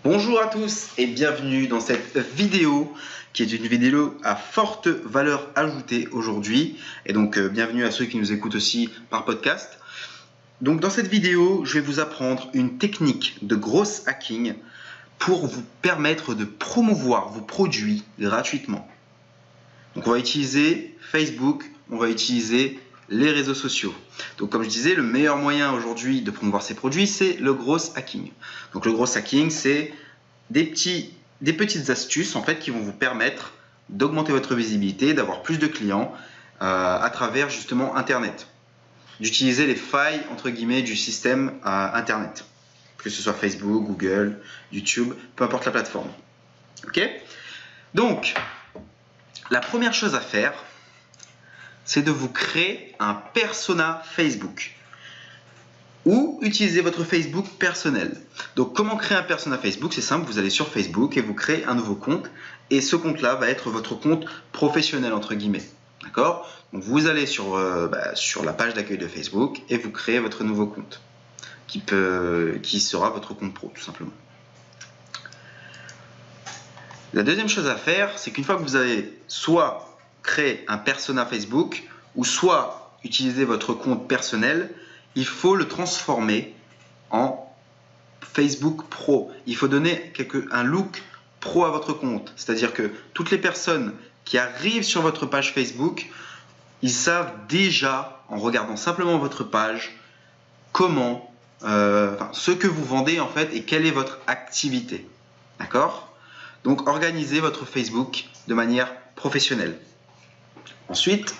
Bonjour à tous et bienvenue dans cette vidéo qui est une vidéo à forte valeur ajoutée aujourd'hui. Et donc bienvenue à ceux qui nous écoutent aussi par podcast. Donc dans cette vidéo, je vais vous apprendre une technique de gros hacking pour vous permettre de promouvoir vos produits gratuitement. Donc on va utiliser Facebook, on va utiliser les réseaux sociaux. Donc comme je disais, le meilleur moyen aujourd'hui de promouvoir ces produits, c'est le gros hacking. Donc le gros hacking, c'est des petites astuces en fait qui vont vous permettre d'augmenter votre visibilité, d'avoir plus de clients à travers justement Internet. D'utiliser les failles entre guillemets du système Internet, que ce soit Facebook, Google, YouTube, peu importe la plateforme. Ok ? Donc, la première chose à faire, c'est de vous créer un persona Facebook ou utiliser votre Facebook personnel. Donc comment créer un persona Facebook? C'est simple, vous allez sur Facebook et vous créez un nouveau compte et ce compte-là va être votre compte professionnel entre guillemets. D'accord? Donc vous allez sur la page d'accueil de Facebook et vous créez votre nouveau compte qui sera votre compte pro tout simplement. La deuxième chose à faire, c'est qu'une fois que vous avez soit créé un persona Facebook ou soit utilisé votre compte personnel, il faut le transformer en Facebook Pro. Il faut donner un look pro à votre compte. C'est-à-dire que toutes les personnes qui arrivent sur votre page Facebook, ils savent déjà, en regardant simplement votre page, ce que vous vendez en fait et quelle est votre activité. D'accord ? Donc organisez votre Facebook de manière professionnelle. Ensuite,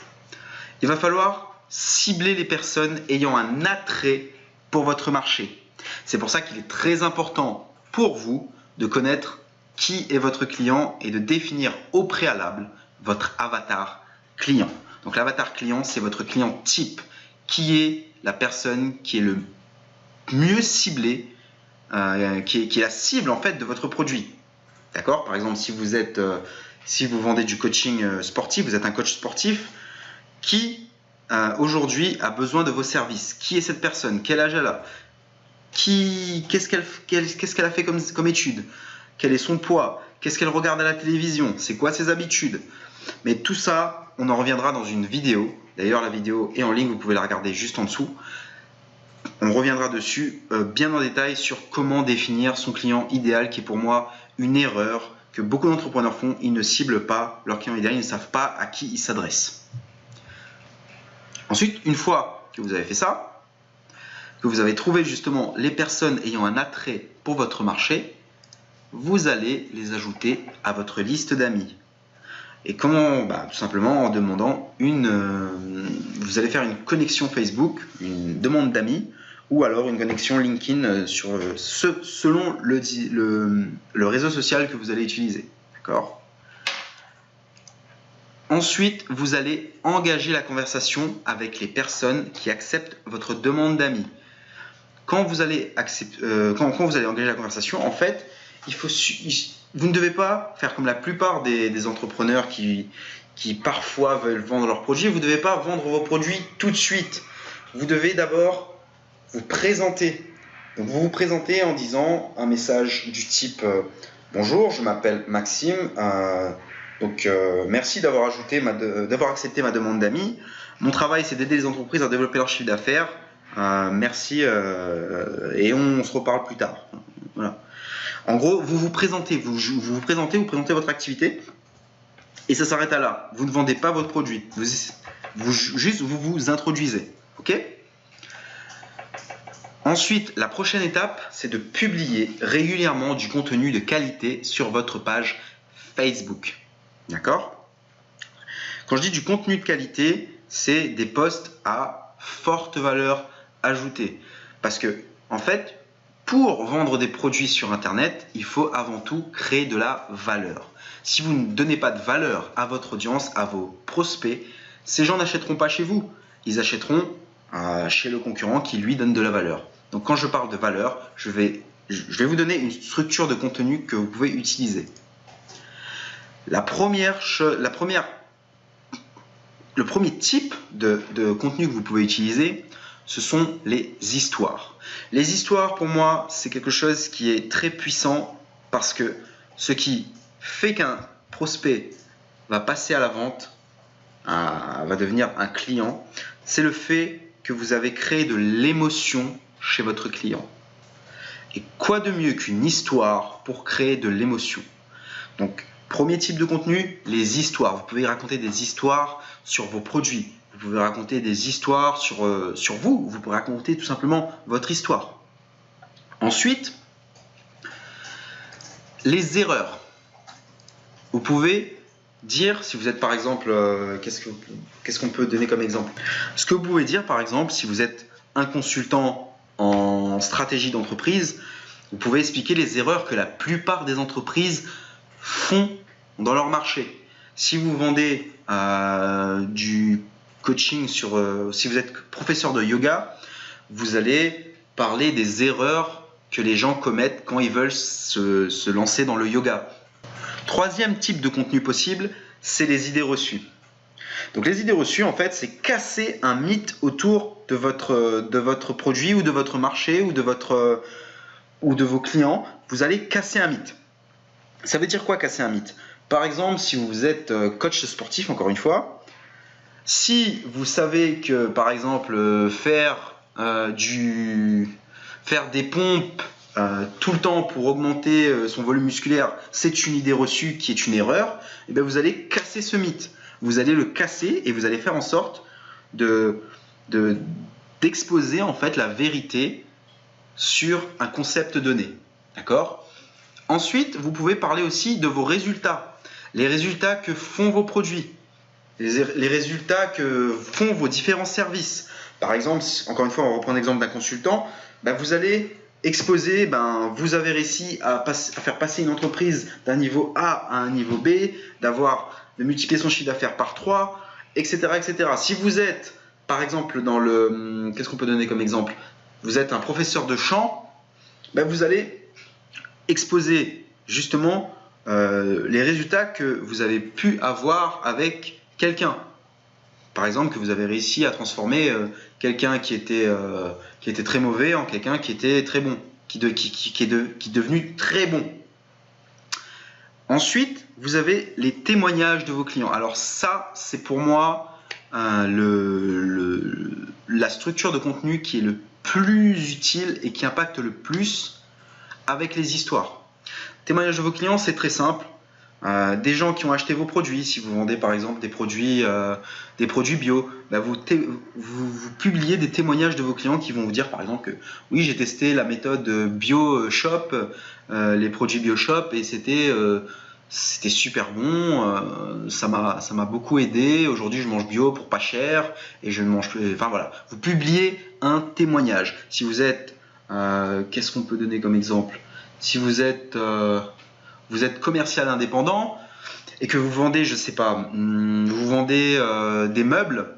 il va falloir cibler les personnes ayant un attrait pour votre marché. C'est pour ça qu'il est très important pour vous de connaître qui est votre client et de définir au préalable votre avatar client. Donc l'avatar client, c'est votre client type, qui est la personne qui est le mieux ciblée, qui est la cible en fait de votre produit. D'accord ? Par exemple, si vous vendez du coaching sportif, vous êtes un coach sportif qui aujourd'hui a besoin de vos services. Qui est cette personne? Quel âge elle a? Qu'est-ce qu'elle a fait comme étude? Quel est son poids? Qu'est-ce qu'elle regarde à la télévision? C'est quoi ses habitudes? Mais tout ça, on en reviendra dans une vidéo. D'ailleurs, la vidéo est en ligne, vous pouvez la regarder juste en dessous. On reviendra dessus bien en détail sur comment définir son client idéal, qui est pour moi une erreur que beaucoup d'entrepreneurs font. Ils ne ciblent pas leur client idéal, ils ne savent pas à qui ils s'adressent. Ensuite, une fois que vous avez fait ça, que vous avez trouvé justement les personnes ayant un attrait pour votre marché, vous allez les ajouter à votre liste d'amis. Et comment? Tout simplement en demandant vous allez faire une connexion Facebook, une demande d'amis, ou alors une connexion LinkedIn selon le réseau social que vous allez utiliser. D'accord ? Ensuite, vous allez engager la conversation avec les personnes qui acceptent votre demande d'amis. Quand vous allez engager la conversation, en fait, vous ne devez pas faire comme la plupart des entrepreneurs qui parfois veulent vendre leurs produits. Vous ne devez pas vendre vos produits tout de suite. Vous devez d'abord vous présenter. Donc vous vous présentez en disant un message du type bonjour, je m'appelle Maxime. Merci d'avoir accepté ma demande d'amis. Mon travail, c'est d'aider les entreprises à développer leur chiffre d'affaires. Merci et on se reparle plus tard. Voilà. En gros, vous présentez votre activité et ça s'arrête à là. Vous ne vendez pas votre produit. Vous vous introduisez. Ok ? Ensuite, la prochaine étape, c'est de publier régulièrement du contenu de qualité sur votre page Facebook. D'accord ? Quand je dis du contenu de qualité, c'est des posts à forte valeur ajoutée. Parce que, en fait, pour vendre des produits sur Internet, il faut avant tout créer de la valeur. Si vous ne donnez pas de valeur à votre audience, à vos prospects, ces gens n'achèteront pas chez vous. Ils achèteront chez le concurrent qui lui donne de la valeur. Donc quand je parle de valeur, je vais vous donner une structure de contenu que vous pouvez utiliser. Le premier type de contenu que vous pouvez utiliser, ce sont les histoires. Les histoires, pour moi, c'est quelque chose qui est très puissant Parce que ce qui fait qu'un prospect va passer à la vente, va devenir un client, c'est le fait que vous avez créé de l'émotion chez votre client. Et quoi de mieux qu'une histoire pour créer de l'émotion? Donc, premier type de contenu, les histoires. Vous pouvez raconter des histoires sur vos produits. Vous pouvez raconter des histoires sur vous. Vous pouvez raconter tout simplement votre histoire. Ensuite, les erreurs. Vous pouvez dire, si vous êtes par exemple, qu'est-ce qu'on peut donner comme exemple? Ce que vous pouvez dire par exemple, si vous êtes un consultant en stratégie d'entreprise, vous pouvez expliquer les erreurs que la plupart des entreprises font dans leur marché. Si vous vendez du coaching si vous êtes professeur de yoga, vous allez parler des erreurs que les gens commettent quand ils veulent se lancer dans le yoga. Troisième type de contenu possible, c'est les idées reçues. Donc les idées reçues, en fait, c'est casser un mythe autour de votre produit ou de votre marché ou de vos clients. Vous allez casser un mythe. Ça veut dire quoi, casser un mythe? Par exemple, si vous êtes coach sportif, encore une fois, si vous savez que, par exemple, faire des pompes tout le temps pour augmenter son volume musculaire, c'est une idée reçue qui est une erreur, et bien vous allez casser ce mythe. Vous allez le casser et vous allez faire en sorte d'exposer en fait la vérité sur un concept donné. D'accord? Ensuite, vous pouvez parler aussi de vos résultats. Les résultats que font vos produits. Les résultats que font vos différents services. Par exemple, encore une fois, on reprend l'exemple d'un consultant, vous allez exposer, vous avez réussi à faire passer une entreprise d'un niveau A à un niveau B, de multiplier son chiffre d'affaires par 3, etc., etc. Si vous êtes, par exemple, qu'est-ce qu'on peut donner comme exemple? Vous êtes un professeur de chant, vous allez exposer justement les résultats que vous avez pu avoir avec quelqu'un. Par exemple, que vous avez réussi à transformer quelqu'un qui était très mauvais en quelqu'un qui était très bon, qui est devenu très bon. Ensuite, vous avez les témoignages de vos clients. Alors ça, c'est pour moi la structure de contenu qui est le plus utile et qui impacte le plus avec les histoires. Témoignages de vos clients, c'est très simple. Des gens qui ont acheté vos produits, si vous vendez par exemple des produits bio, vous publiez des témoignages de vos clients qui vont vous dire par exemple que oui, j'ai testé la méthode BioShop, les produits BioShop, et c'était super bon, ça m'a beaucoup aidé. Aujourd'hui, je mange bio pour pas cher et je ne mange plus. Enfin voilà, vous publiez un témoignage. Si vous êtes, qu'est-ce qu'on peut donner comme exemple? Si vous êtes commercial indépendant et que vous vendez, je sais pas, vous vendez des meubles,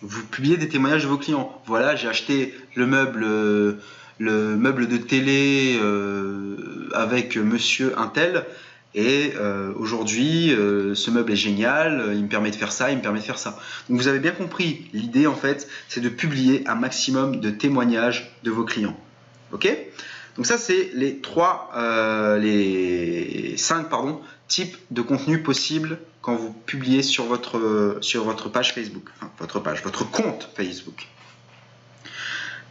vous publiez des témoignages de vos clients. Voilà, j'ai acheté le meuble de télé avec monsieur Untel et aujourd'hui ce meuble est génial, il me permet de faire ça, il me permet de faire ça. Donc vous avez bien compris, l'idée en fait, c'est de publier un maximum de témoignages de vos clients. Ok ? Donc ça, c'est les 5 types de contenus possibles quand vous publiez sur votre page Facebook, enfin, votre compte Facebook.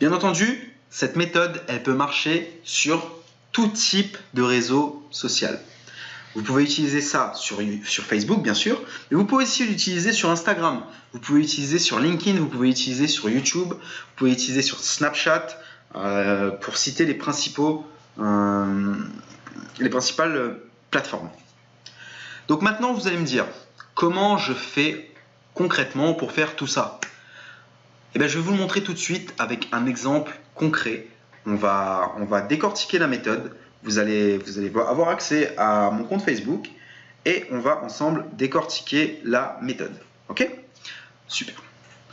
Bien entendu, cette méthode, elle peut marcher sur tout type de réseau social. Vous pouvez utiliser ça sur Facebook, bien sûr, mais vous pouvez aussi l'utiliser sur Instagram. Vous pouvez l'utiliser sur LinkedIn, vous pouvez l'utiliser sur YouTube, vous pouvez l'utiliser sur Snapchat, pour citer les principales plateformes. Donc maintenant, vous allez me dire, comment je fais concrètement pour faire tout ça? Je vais vous le montrer tout de suite avec un exemple concret. On va décortiquer la méthode. Vous allez avoir accès à mon compte Facebook et on va ensemble décortiquer la méthode. Ok? Super.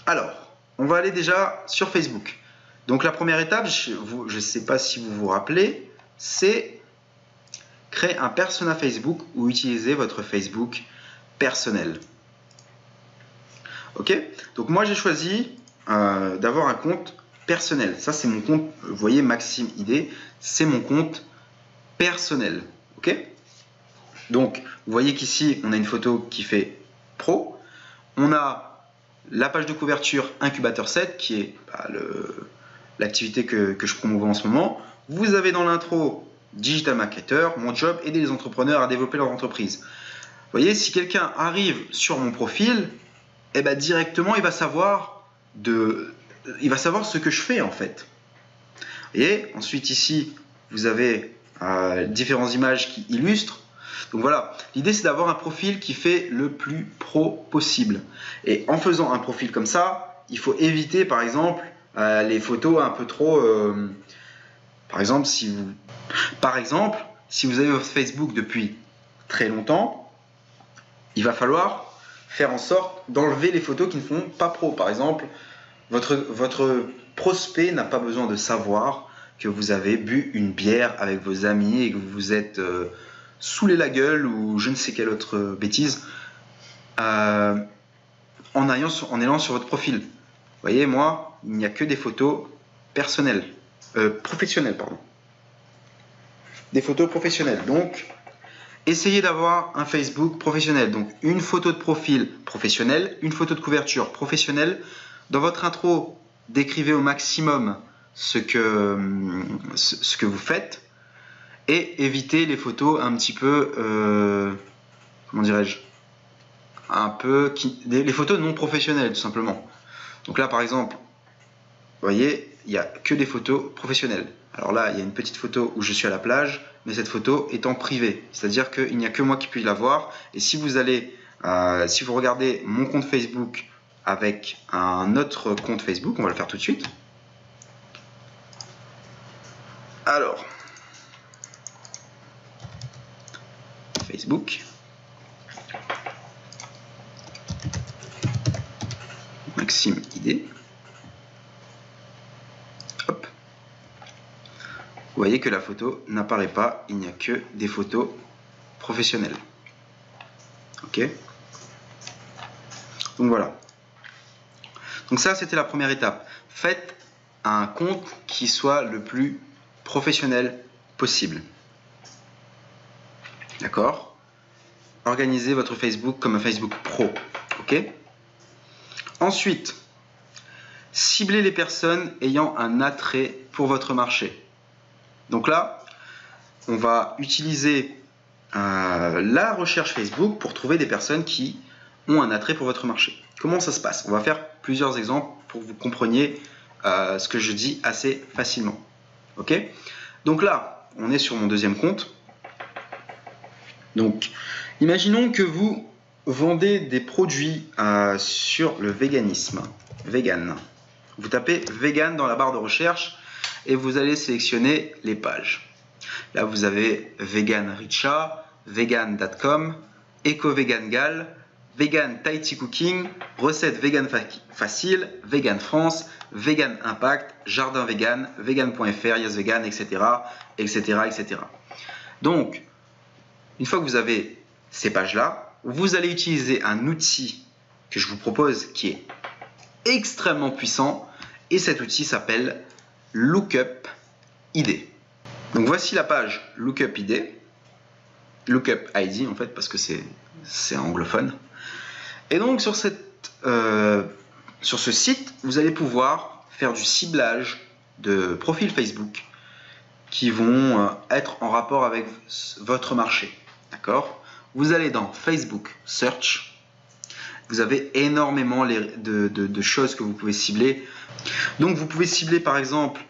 Alors, on va aller déjà sur Facebook. Donc la première étape, je ne sais pas si vous vous rappelez, c'est créer un persona Facebook ou utiliser votre Facebook personnel. Ok? Donc moi j'ai choisi d'avoir un compte personnel. Ça c'est mon compte, vous voyez Maxime ID, c'est mon compte personnel. Ok? Donc, vous voyez qu'ici, on a une photo qui fait pro. On a la page de couverture Incubateur 7, qui est l'activité que je promouvois en ce moment. Vous avez dans l'intro Digital Marketer, mon job, aider les entrepreneurs à développer leur entreprise. Vous voyez, si quelqu'un arrive sur mon profil, eh ben, directement, il va savoir ce que je fais en fait. Et ensuite ici, vous avez différentes images qui illustrent. Donc voilà, l'idée c'est d'avoir un profil qui fait le plus pro possible. Et en faisant un profil comme ça, il faut éviter par exemple les photos un peu trop... Par exemple, si vous avez votre Facebook depuis très longtemps, il va falloir faire en sorte d'enlever les photos qui ne font pas pro. Par exemple, votre prospect n'a pas besoin de savoir que vous avez bu une bière avec vos amis et que vous vous êtes saoulé la gueule ou je ne sais quelle autre bêtise en allant sur votre profil. Vous voyez, moi, il n'y a que des photos personnelles, professionnelles, pardon. Des photos professionnelles. Donc, essayez d'avoir un Facebook professionnel. Donc, une photo de profil professionnel, une photo de couverture professionnelle. Dans votre intro, décrivez au maximum ce que vous faites et évitez les photos un petit peu, comment dirais-je, les photos non professionnelles tout simplement. Donc là par exemple, vous voyez, il n'y a que des photos professionnelles. Alors là, il y a une petite photo où je suis à la plage, mais cette photo est en privé. C'est-à-dire qu'il n'y a que moi qui puis la voir. Et si vous regardez mon compte Facebook avec un autre compte Facebook, on va le faire tout de suite. Alors, Facebook. Maxime ID. Hop. Vous voyez que la photo n'apparaît pas, il n'y a que des photos professionnelles. Ok? Donc voilà. Donc ça, c'était la première étape. Faites un compte qui soit le plus professionnel possible. D'accord? Organisez votre Facebook comme un Facebook pro. Ok? Ensuite, ciblez les personnes ayant un attrait pour votre marché. Donc là, on va utiliser la recherche Facebook pour trouver des personnes qui ont un attrait pour votre marché. Comment ça se passe? On va faire plusieurs exemples pour que vous compreniez ce que je dis assez facilement. Ok? Donc là, on est sur mon deuxième compte. Donc, imaginons que vous vendez des produits sur le véganisme. Vegan. Vous tapez vegan dans la barre de recherche et vous allez sélectionner les pages. Là, vous avez Vegan Richa, Vegan.com, Eco Vegan Gal, Vegan Tahiti Cooking, Recette Vegan Facile, Vegan France, Vegan Impact, Jardin Vegan, Vegan.fr, Yes Vegan, etc., etc., etc. Donc, une fois que vous avez ces pages-là, vous allez utiliser un outil que je vous propose qui est extrêmement puissant et cet outil s'appelle Lookup ID. Donc voici la page Lookup ID, Lookup ID en fait parce que c'est anglophone. Et donc sur ce site, vous allez pouvoir faire du ciblage de profils Facebook qui vont être en rapport avec votre marché. D'accord? Vous allez dans Facebook Search. Vous avez énormément de choses que vous pouvez cibler. Donc vous pouvez cibler par exemple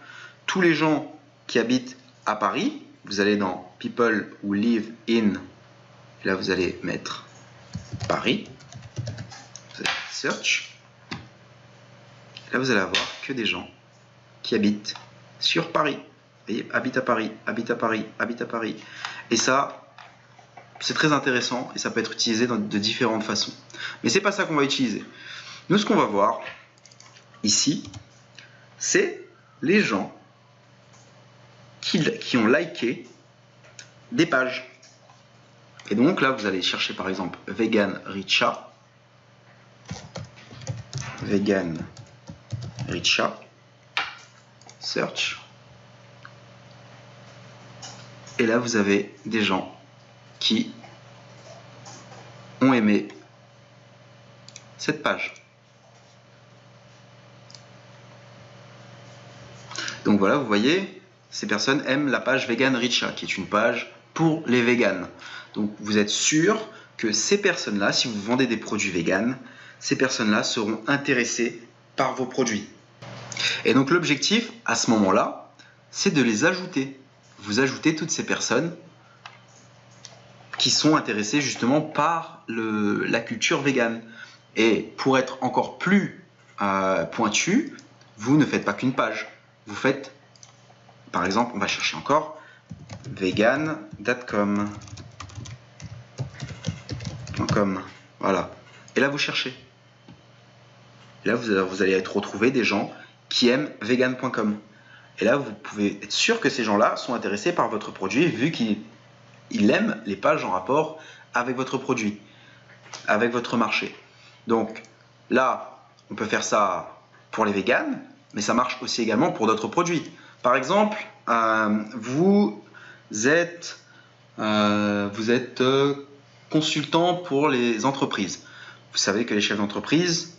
tous les gens qui habitent à Paris. Vous allez dans People who live in. Là vous allez mettre Paris. Vous allez Search. Là vous allez avoir que des gens qui habitent sur Paris. Vous voyez, habite à Paris, habite à Paris, habite à Paris. Et ça, c'est très intéressant et ça peut être utilisé de différentes façons. Mais c'est pas ça qu'on va utiliser. Nous, ce qu'on va voir ici, c'est les gens qui ont liké des pages. Et donc là, vous allez chercher par exemple Vegan Richa. Vegan Richa. Search. Et là, vous avez des gens qui ont aimé cette page. Donc voilà, vous voyez, ces personnes aiment la page Vegan Richa, qui est une page pour les véganes. Donc vous êtes sûr que ces personnes-là, si vous vendez des produits véganes, ces personnes-là seront intéressées par vos produits. Et donc l'objectif, à ce moment-là, c'est de les ajouter. Vous ajoutez toutes ces personnes qui sont intéressées justement par la culture végane. Et pour être encore plus pointu, vous ne faites pas qu'une page. Vous faites, par exemple, on va chercher encore vegan.com. Voilà. Et là, vous cherchez. Et là, vous allez retrouver des gens qui aiment vegan.com. Et là, vous pouvez être sûr que ces gens-là sont intéressés par votre produit vu qu'ils aiment les pages en rapport avec votre produit, avec votre marché. Donc là, on peut faire ça pour les véganes, mais ça marche aussi également pour d'autres produits. Par exemple, vous êtes consultant pour les entreprises. Vous savez que les chefs d'entreprise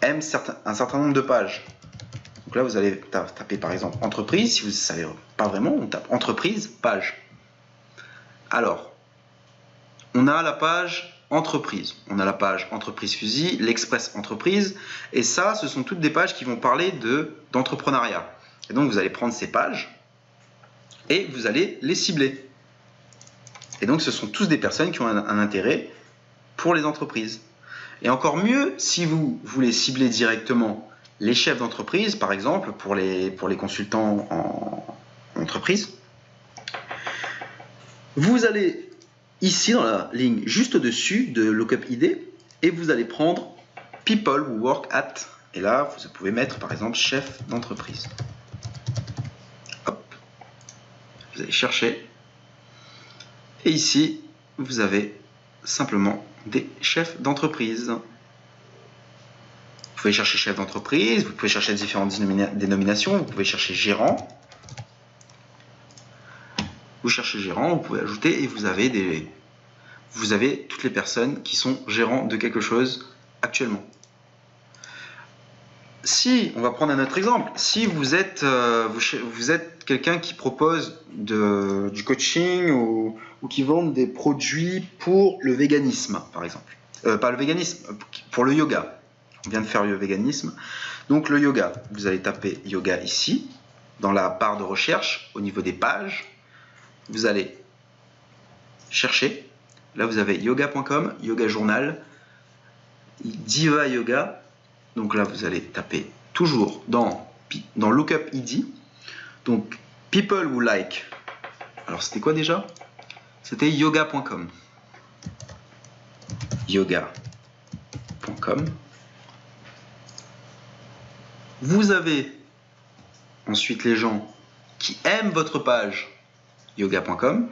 aiment un certain nombre de pages. Donc là, vous allez taper par exemple entreprise. Si vous ne savez pas vraiment, on tape entreprise, page. Alors, on a la page entreprise. On a la page entreprise fusil, l'express entreprise. Et ça, ce sont toutes des pages qui vont parler d'entrepreneuriat. Et donc, vous allez prendre ces pages et vous allez les cibler. Et donc, ce sont tous des personnes qui ont un intérêt pour les entreprises. Et encore mieux, si vous voulez cibler directement les chefs d'entreprise, par exemple, pour les consultants en entreprise, vous allez ici dans la ligne juste au-dessus de Lookup ID et vous allez prendre People who work at, et là, vous pouvez mettre par exemple chef d'entreprise. Hop, vous allez chercher. Et ici, vous avez simplement des chefs d'entreprise. Vous pouvez chercher chef d'entreprise, vous pouvez chercher différentes dénominations, vous pouvez chercher gérant. Vous cherchez gérant, vous pouvez ajouter et vous avez toutes les personnes qui sont gérants de quelque chose actuellement. Si, on va prendre un autre exemple, si vous êtes quelqu'un qui propose du coaching ou qui vend des produits pour le véganisme, par exemple. Pas le véganisme, pour le yoga. On vient de faire le véganisme. Donc le yoga, vous allez taper yoga ici, dans la barre de recherche, au niveau des pages. Vous allez chercher. Là, vous avez yoga.com, yoga journal, Diva Yoga. Donc là, vous allez taper toujours dans Lookup ID. Donc, people who like. Alors, c'était quoi déjà? C'était yoga.com. Yoga.com. Vous avez ensuite les gens qui aiment votre page yoga.com.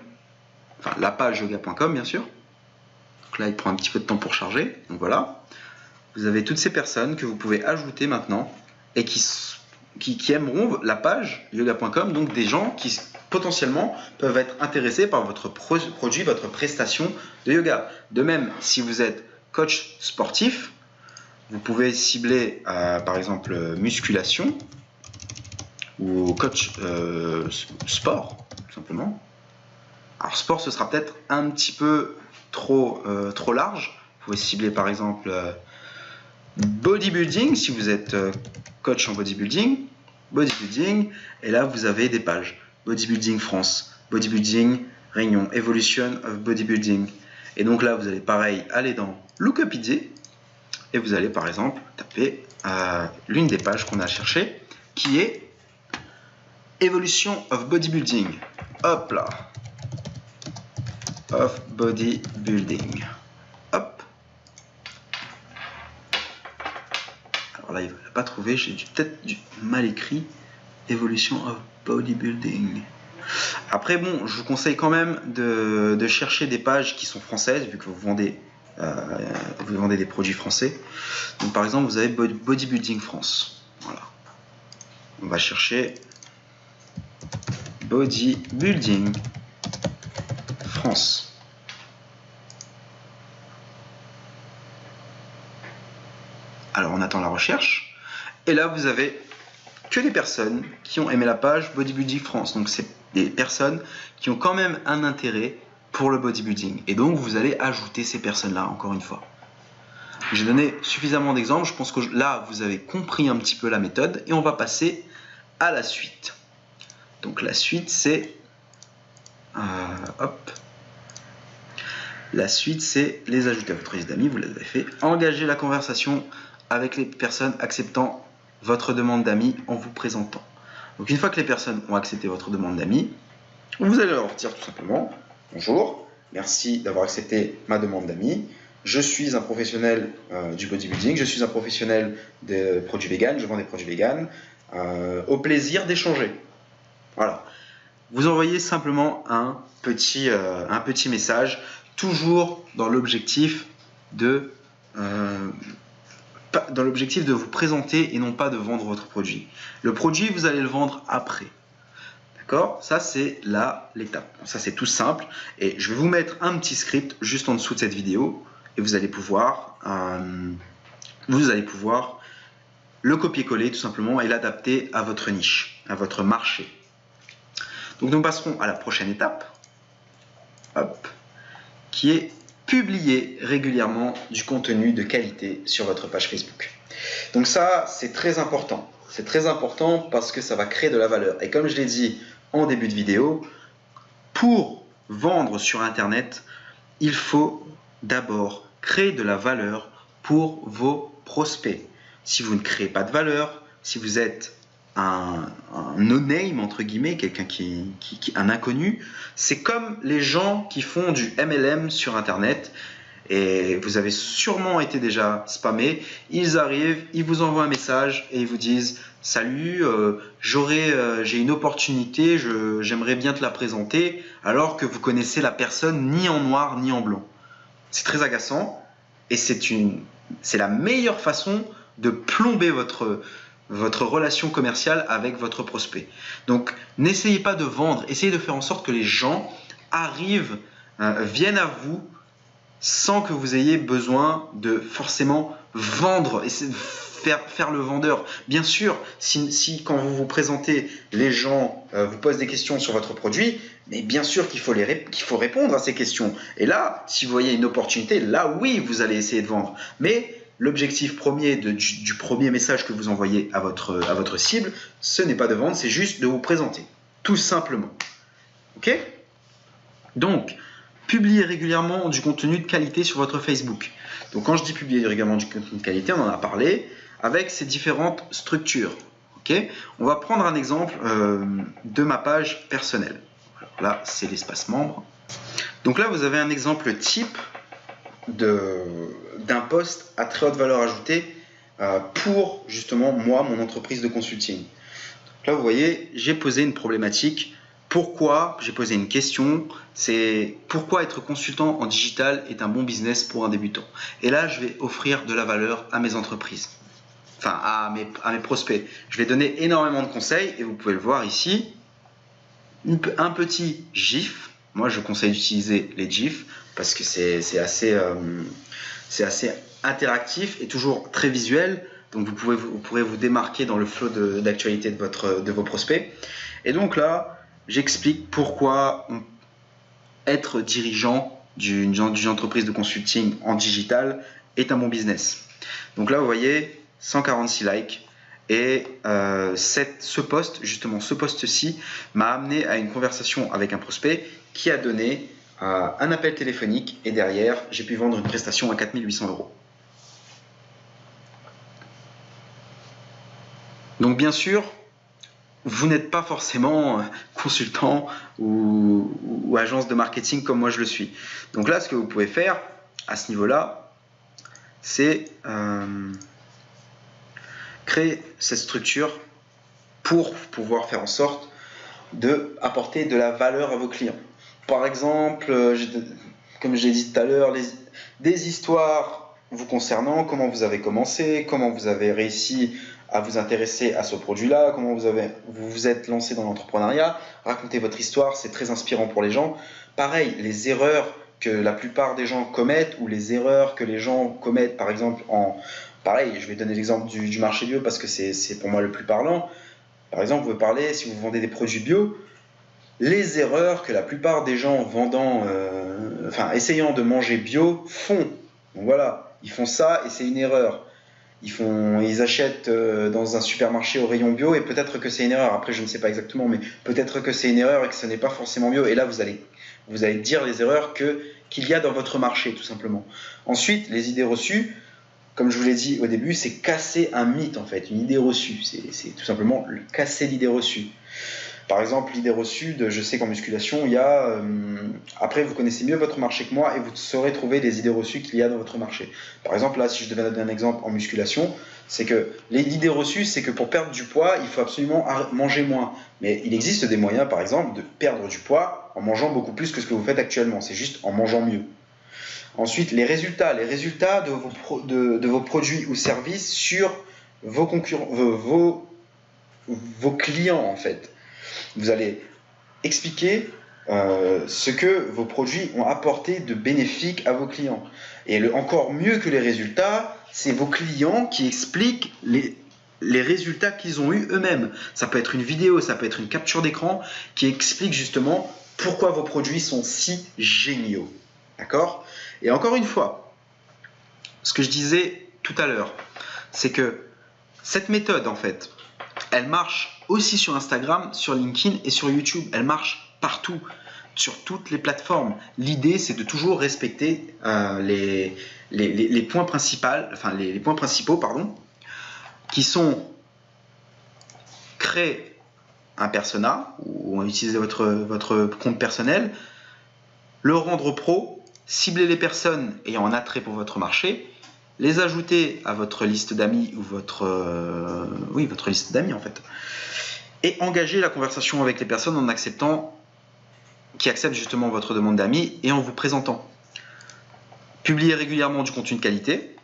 Enfin, la page yoga.com, bien sûr. Donc là, il prend un petit peu de temps pour charger. Donc voilà. Vous avez toutes ces personnes que vous pouvez ajouter maintenant et qui aimeront la page yoga.com, donc des gens qui potentiellement peuvent être intéressés par votre produit, votre prestation de yoga. De même, si vous êtes coach sportif, vous pouvez cibler par exemple musculation ou coach sport, tout simplement. Alors sport, ce sera peut-être un petit peu trop large. Vous pouvez cibler par exemple bodybuilding, si vous êtes coach en bodybuilding, et là vous avez des pages. Bodybuilding France, Bodybuilding Réunion, Evolution of Bodybuilding. Et donc là vous allez pareil aller dans Lookup ID et vous allez par exemple taper l'une des pages qu'on a cherché qui est Evolution of Bodybuilding. Hop là. Of bodybuilding. Hop. Alors là, il ne va pas trouver, j'ai peut-être mal écrit. Evolution of bodybuilding. Après, bon, je vous conseille quand même de chercher des pages qui sont françaises, vu que vous vendez des produits français. Donc, par exemple, vous avez Bodybuilding France. Voilà. On va chercher Bodybuilding France. Alors on attend la recherche. Et là vous avez que des personnes qui ont aimé la page Bodybuilding France. Donc c'est des personnes qui ont quand même un intérêt pour le bodybuilding. Et donc vous allez ajouter ces personnes-là encore une fois. J'ai donné suffisamment d'exemples. Je pense que là vous avez compris un petit peu la méthode. Et on va passer à la suite. Donc la suite c'est... La suite c'est les ajouter à votre liste d'amis. Vous l'avez fait. Engager la conversation avec les personnes acceptant votre demande d'amis en vous présentant. Donc une fois que les personnes ont accepté votre demande d'amis, vous allez leur dire tout simplement « Bonjour, merci d'avoir accepté ma demande d'amis. Je suis un professionnel du bodybuilding, je suis un professionnel des produits véganes, je vends des produits véganes. Au plaisir d'échanger. » Voilà. Vous envoyez simplement un petit message, toujours dans l'objectif de vous présenter et non pas de vendre votre produit. Le produit, vous allez le vendre après. D'accord? Ça, c'est là l'étape. Ça, c'est tout simple. Et je vais vous mettre un petit script juste en dessous de cette vidéo et vous allez pouvoir le copier-coller tout simplement et l'adapter à votre niche, à votre marché. Donc, nous passerons à la prochaine étape, qui est publier régulièrement du contenu de qualité sur votre page Facebook. Donc ça, c'est très important. C'est très important parce que ça va créer de la valeur. Et comme je l'ai dit en début de vidéo, pour vendre sur Internet, il faut d'abord créer de la valeur pour vos prospects. Si vous ne créez pas de valeur, si vous êtes un no-name entre guillemets, quelqu'un un inconnu, c'est comme les gens qui font du MLM sur Internet et vous avez sûrement été déjà spammé. Ils arrivent, ils vous envoient un message et ils vous disent « Salut, j'ai une opportunité, j'aimerais bien te la présenter » alors que vous connaissez la personne ni en noir ni en blanc. C'est très agaçant et c'est la meilleure façon de plomber votre relation commerciale avec votre prospect. Donc, n'essayez pas de vendre, essayez de faire en sorte que les gens viennent à vous sans que vous ayez besoin de forcément vendre et faire le vendeur. Bien sûr, si quand vous vous présentez, les gens vous posent des questions sur votre produit, mais bien sûr qu'il faut répondre à ces questions. Et là, si vous voyez une opportunité, là oui, vous allez essayer de vendre. Mais l'objectif premier du premier message que vous envoyez à votre cible, ce n'est pas de vendre, c'est juste de vous présenter, tout simplement. Ok? Donc, publiez régulièrement du contenu de qualité sur votre Facebook. Donc, quand je dis publier régulièrement du contenu de qualité, on en a parlé, avec ces différentes structures. Ok? On va prendre un exemple de ma page personnelle. Alors là, c'est l'espace membre. Donc là, vous avez un exemple type d'un poste à très haute valeur ajoutée pour justement moi, mon entreprise de consulting. Donc là, vous voyez, j'ai posé une problématique. Pourquoi? J'ai posé une question, c'est pourquoi être consultant en digital est un bon business pour un débutant. Et là, je vais offrir de la valeur à mes entreprises, enfin à mes prospects. Je vais donner énormément de conseils et vous pouvez le voir ici, un petit GIF. Moi, je conseille d'utiliser les GIFs parce que c'est assez interactif et toujours très visuel. Donc, vous pourrez vous démarquer dans le flot d'actualité de vos prospects. Et donc là, j'explique pourquoi être dirigeant d'une entreprise de consulting en digital est un bon business. Donc là, vous voyez, 146 likes. Et ce post-ci m'a amené à une conversation avec un prospect qui a donné un appel téléphonique. Et derrière, j'ai pu vendre une prestation à 4 800 €. Donc bien sûr, vous n'êtes pas forcément consultant ou agence de marketing comme moi je le suis. Donc là, ce que vous pouvez faire à ce niveau-là, c'est créer cette structure pour pouvoir faire en sorte d'apporter de la valeur à vos clients. Par exemple, comme j'ai dit tout à l'heure, des histoires vous concernant, comment vous avez commencé, comment vous avez réussi à vous intéresser à ce produit-là, comment vous vous êtes lancé dans l'entrepreneuriat, racontez votre histoire, c'est très inspirant pour les gens. Pareil, les erreurs que la plupart des gens commettent ou les erreurs que les gens commettent, par exemple, pareil, je vais donner l'exemple du marché bio parce que c'est pour moi le plus parlant. Par exemple, vous parlez, si vous vendez des produits bio, les erreurs que la plupart des gens essayant de manger bio font. Donc voilà, ils font ça et c'est une erreur. Ils achètent dans un supermarché au rayon bio et peut-être que c'est une erreur. Après, je ne sais pas exactement, mais peut-être que c'est une erreur et que ce n'est pas forcément bio. Et là, vous allez dire les erreurs qu'il y a dans votre marché, tout simplement. Ensuite, les idées reçues, comme je vous l'ai dit au début, c'est casser un mythe en fait, une idée reçue. C'est tout simplement casser l'idée reçue. Par exemple, l'idée reçue de je sais qu'en musculation, il y a. Après, vous connaissez mieux votre marché que moi et vous saurez trouver les idées reçues qu'il y a dans votre marché. Par exemple, là, si je devais donner un exemple en musculation, c'est que l'idée reçue, c'est que pour perdre du poids, il faut absolument manger moins. Mais il existe des moyens, par exemple, de perdre du poids en mangeant beaucoup plus que ce que vous faites actuellement. C'est juste en mangeant mieux. Ensuite, les résultats de vos produits ou services sur vos concurrents, vos clients en fait. Vous allez expliquer ce que vos produits ont apporté de bénéfique à vos clients. Et encore mieux que les résultats, c'est vos clients qui expliquent les résultats qu'ils ont eu eux-mêmes. Ça peut être une vidéo, ça peut être une capture d'écran qui explique justement pourquoi vos produits sont si géniaux. D'accord ? Et encore une fois, ce que je disais tout à l'heure, c'est que cette méthode, en fait, elle marche aussi sur Instagram, sur LinkedIn et sur YouTube. Elle marche partout, sur toutes les plateformes. L'idée, c'est de toujours respecter les points principaux, qui sont créer un persona ou utiliser votre compte personnel, le rendre pro, cibler les personnes ayant un attrait pour votre marché, les ajouter à votre liste d'amis ou votre liste d'amis en fait, et engager la conversation avec les personnes qui acceptent justement votre demande d'amis et en vous présentant. Publier régulièrement du contenu de qualité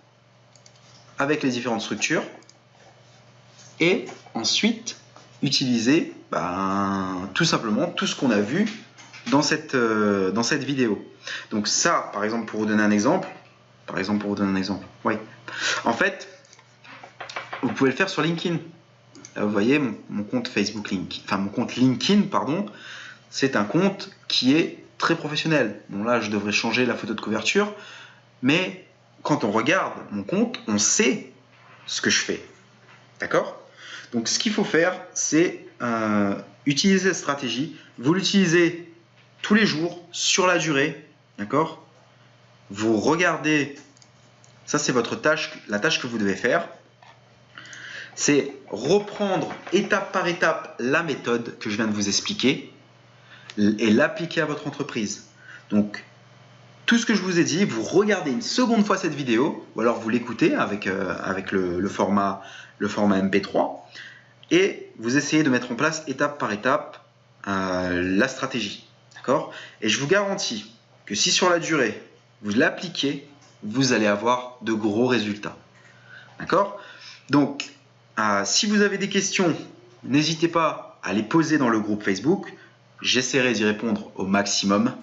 avec les différentes structures et ensuite utiliser tout simplement tout ce qu'on a vu dans cette vidéo. Donc ça, par exemple, pour vous donner un exemple, oui. En fait, vous pouvez le faire sur LinkedIn. Vous voyez, mon compte mon compte LinkedIn, c'est un compte qui est très professionnel. Bon là, je devrais changer la photo de couverture, mais quand on regarde mon compte, on sait ce que je fais. D'accord ? Donc ce qu'il faut faire, c'est utiliser cette stratégie. Vous l'utilisez tous les jours, sur la durée. D'accord ? Vous regardez, ça c'est la tâche que vous devez faire, c'est reprendre étape par étape la méthode que je viens de vous expliquer et l'appliquer à votre entreprise. Donc, tout ce que je vous ai dit, vous regardez une seconde fois cette vidéo, ou alors vous l'écoutez avec le format MP3, et vous essayez de mettre en place étape par étape la stratégie. D'accord ? Et je vous garantis que si sur la durée, vous l'appliquez, vous allez avoir de gros résultats. D'accord ? Donc, si vous avez des questions, n'hésitez pas à les poser dans le groupe Facebook. J'essaierai d'y répondre au maximum.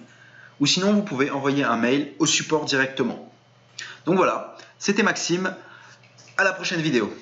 Ou sinon, vous pouvez envoyer un mail au support directement. Donc voilà, c'était Maxime. À la prochaine vidéo.